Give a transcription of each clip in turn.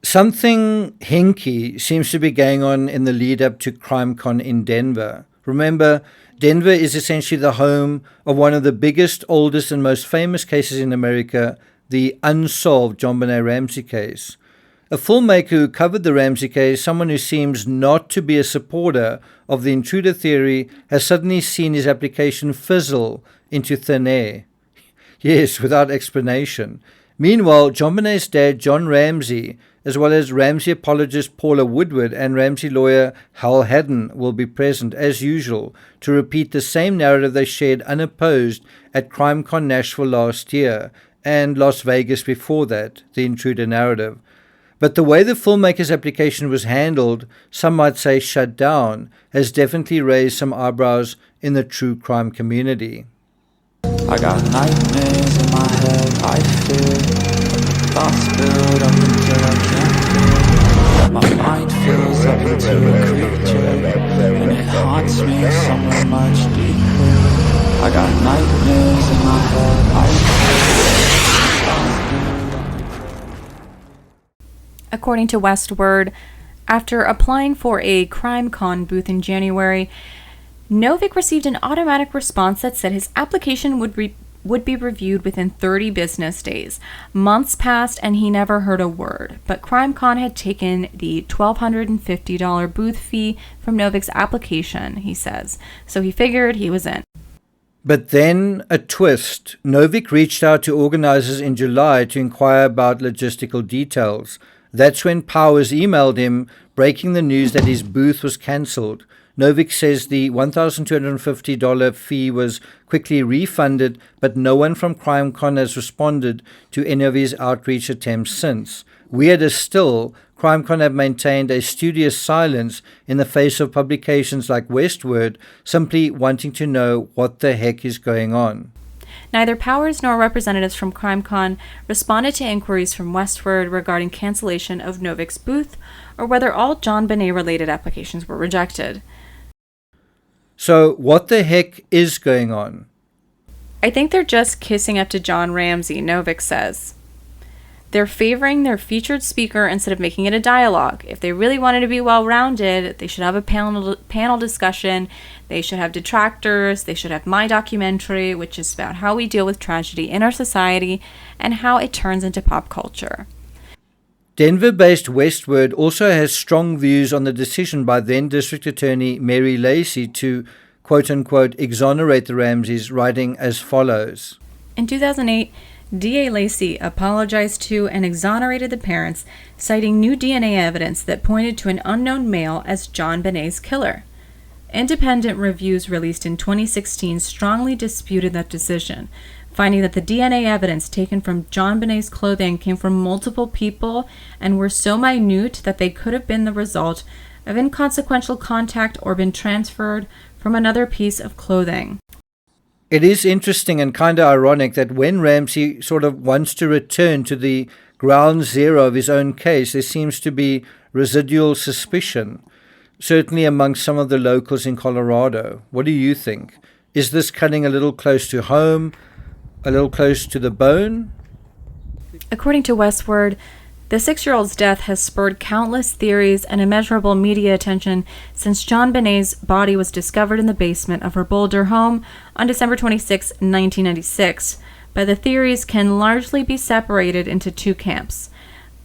Something hinky seems to be going on in the lead up to CrimeCon in Denver. Remember, Denver is essentially the home of one of the biggest, oldest, and most famous cases in America, the unsolved JonBenet Ramsey case. A filmmaker who covered the Ramsey case, someone who seems not to be a supporter of the intruder theory, has suddenly seen his application fizzle into thin air. Yes, without explanation. Meanwhile, JonBenet's dad, John Ramsey, as well as Ramsey apologist Paula Woodward and Ramsey lawyer Hal Haddon will be present, as usual, to repeat the same narrative they shared unopposed at CrimeCon Nashville last year and Las Vegas before that, the intruder narrative. But the way the filmmaker's application was handled, some might say shut down, has definitely raised some eyebrows in the true crime community. I got nightmares in my head, I fear thoughts build up until I can't feel. My mind fills up into a creature, and it haunts me somewhere much deeper. I got nightmares in my head, I fear. According to Westword, after applying for a CrimeCon booth in January, Novick received an automatic response that said his application would be reviewed within 30 business days. Months passed and he never heard a word, but CrimeCon had taken the $1,250 booth fee from Novick's application, he says, so he figured he was in. But then a twist. Novick reached out to organizers in July to inquire about logistical details. That's when Powers emailed him, breaking the news that his booth was cancelled. Novick says the $1,250 fee was quickly refunded, but no one from CrimeCon has responded to any of his outreach attempts since. Weirder still, CrimeCon have maintained a studious silence in the face of publications like Westword, simply wanting to know what the heck is going on. Neither Powers nor representatives from CrimeCon responded to inquiries from Westword regarding cancellation of Novick's booth or whether all JonBenet-related applications were rejected. So what the heck is going on? I think they're just kissing up to John Ramsey, Novick says. They're favoring their featured speaker instead of making it a dialogue. If they really wanted to be well-rounded, they should have a panel discussion, they should have detractors, they should have my documentary, which is about how we deal with tragedy in our society and how it turns into pop culture. Denver-based Westword also has strong views on the decision by then District Attorney Mary Lacey to, quote-unquote, exonerate the Ramseys, writing as follows. In 2008, DA Lacey apologized to and exonerated the parents, citing new DNA evidence that pointed to an unknown male as JonBenet's killer. Independent reviews released in 2016 strongly disputed that decision, finding that the DNA evidence taken from JonBenet's clothing came from multiple people and were so minute that they could have been the result of inconsequential contact or been transferred from another piece of clothing. It is interesting and kind of ironic that when Ramsey sort of wants to return to the ground zero of his own case, there seems to be residual suspicion, certainly among some of the locals in Colorado. What do you think? Is this cutting a little close to home? A little close to the bone? According to Westword, the 6-year-old's death has spurred countless theories and immeasurable media attention since JonBenet's body was discovered in the basement of her Boulder home on December 26, 1996. But the theories can largely be separated into two camps.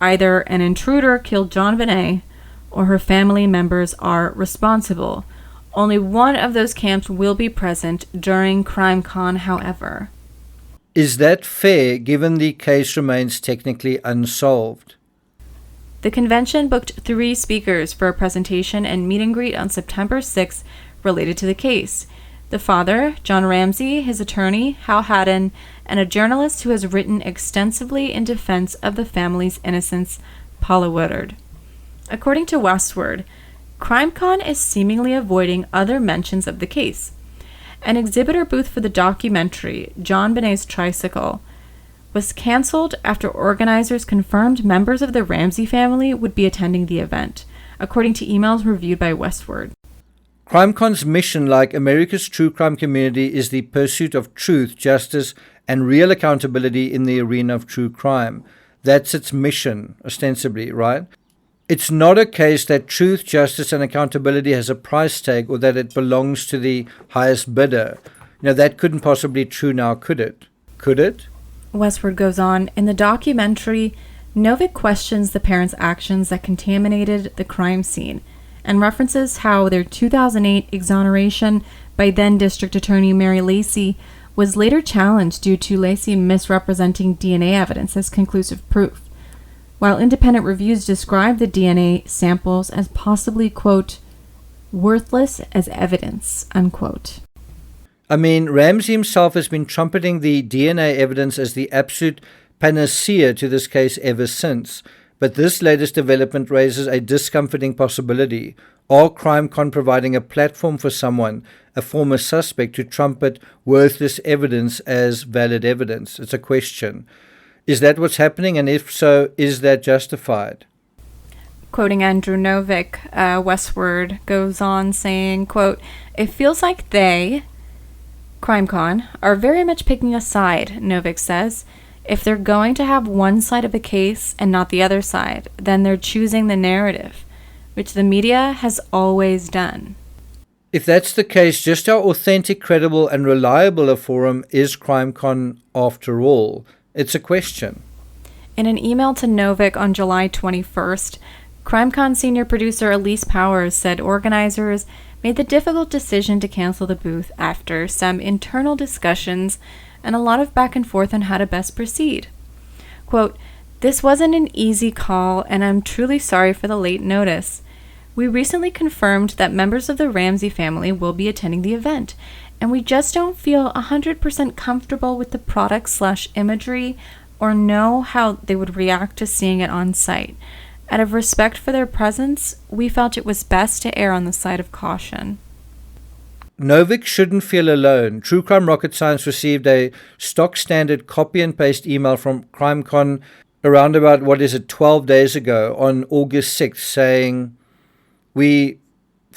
Either an intruder killed JonBenet, or her family members are responsible. Only one of those camps will be present during CrimeCon, however. Is that fair, given the case remains technically unsolved? The convention booked 3 speakers for a presentation and meet and greet on September 6 related to the case. The father, John Ramsey, his attorney, Hal Haddon, and a journalist who has written extensively in defense of the family's innocence, Paula Woodward. According to Westword, CrimeCon is seemingly avoiding other mentions of the case. An exhibitor booth for the documentary, JonBenet's Tricycle, was canceled after organizers confirmed members of the Ramsey family would be attending the event, according to emails reviewed by Westword. CrimeCon's mission, like America's true crime community, is the pursuit of truth, justice, and real accountability in the arena of true crime. That's its mission, ostensibly, right? It's not a case that truth, justice, and accountability has a price tag or that it belongs to the highest bidder. That couldn't possibly be true now, could it? Could it? Westward goes on, in the documentary, Novick questions the parents' actions that contaminated the crime scene and references how their 2008 exoneration by then District Attorney Mary Lacy was later challenged due to Lacy misrepresenting DNA evidence as conclusive proof, while independent reviews described the DNA samples as possibly, quote, worthless as evidence, unquote. I mean, Ramsey himself has been trumpeting the DNA evidence as the absolute panacea to this case ever since. But this latest development raises a discomforting possibility. Are CrimeCon providing a platform for someone, a former suspect, to trumpet worthless evidence as valid evidence? It's a question. Is that what's happening? And if so, is that justified? Quoting Andrew Novick, Westward goes on saying, quote, it feels like they, CrimeCon, are very much picking a side, Novick says. If they're going to have one side of the case and not the other side, then they're choosing the narrative, which the media has always done. If that's the case, just how authentic, credible, and reliable a forum is CrimeCon after all? It's a question. In an email to Novick on July 21st, CrimeCon senior producer Elise Powers said organizers made the difficult decision to cancel the booth after some internal discussions and a lot of back and forth on how to best proceed. Quote, this wasn't an easy call, and I'm truly sorry for the late notice. We recently confirmed that members of the Ramsey family will be attending the event, and we just don't feel 100% comfortable with the product/imagery or know how they would react to seeing it on site. Out of respect for their presence, we felt it was best to err on the side of caution. Novick shouldn't feel alone. True Crime Rocket Science received a stock standard copy and paste email from CrimeCon around about, 12 days ago on August 6th saying, we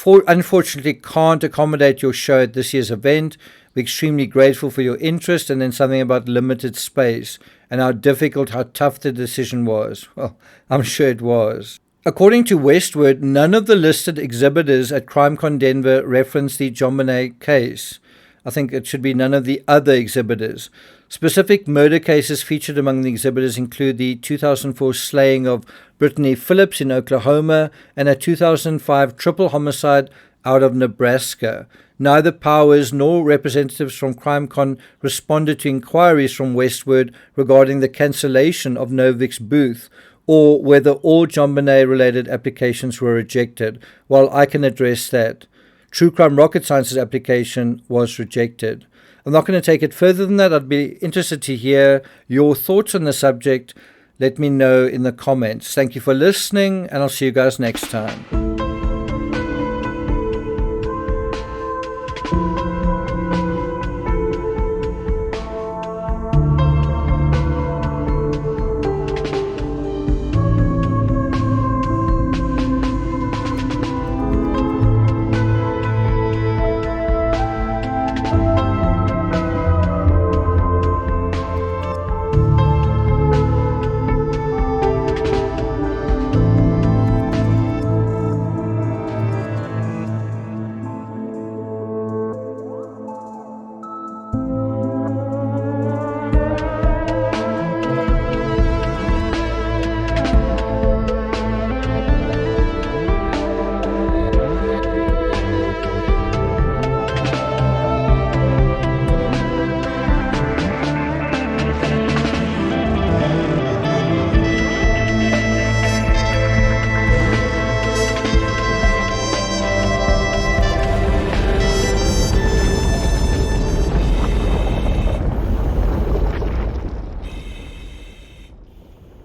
unfortunately can't accommodate your show at this year's event. We're extremely grateful for your interest, and then something about limited space and how difficult, how tough the decision was. Well, I'm sure it was. According to Westward, none of the listed exhibitors at CrimeCon Denver referenced the JONBENET case. I think it should be none of the other exhibitors. Specific murder cases featured among the exhibitors include the 2004 slaying of Brittany Phillips in Oklahoma and a 2005 triple homicide out of Nebraska. Neither Powers nor representatives from CrimeCon responded to inquiries from Westward regarding the cancellation of Novick's booth, or whether all JONBENET-related applications were rejected. Well, I can address that. True Crime Rocket Science's application was rejected. I'm not going to take it further than that. I'd be interested to hear your thoughts on the subject. Let me know in the comments. Thank you for listening, and I'll see you guys next time.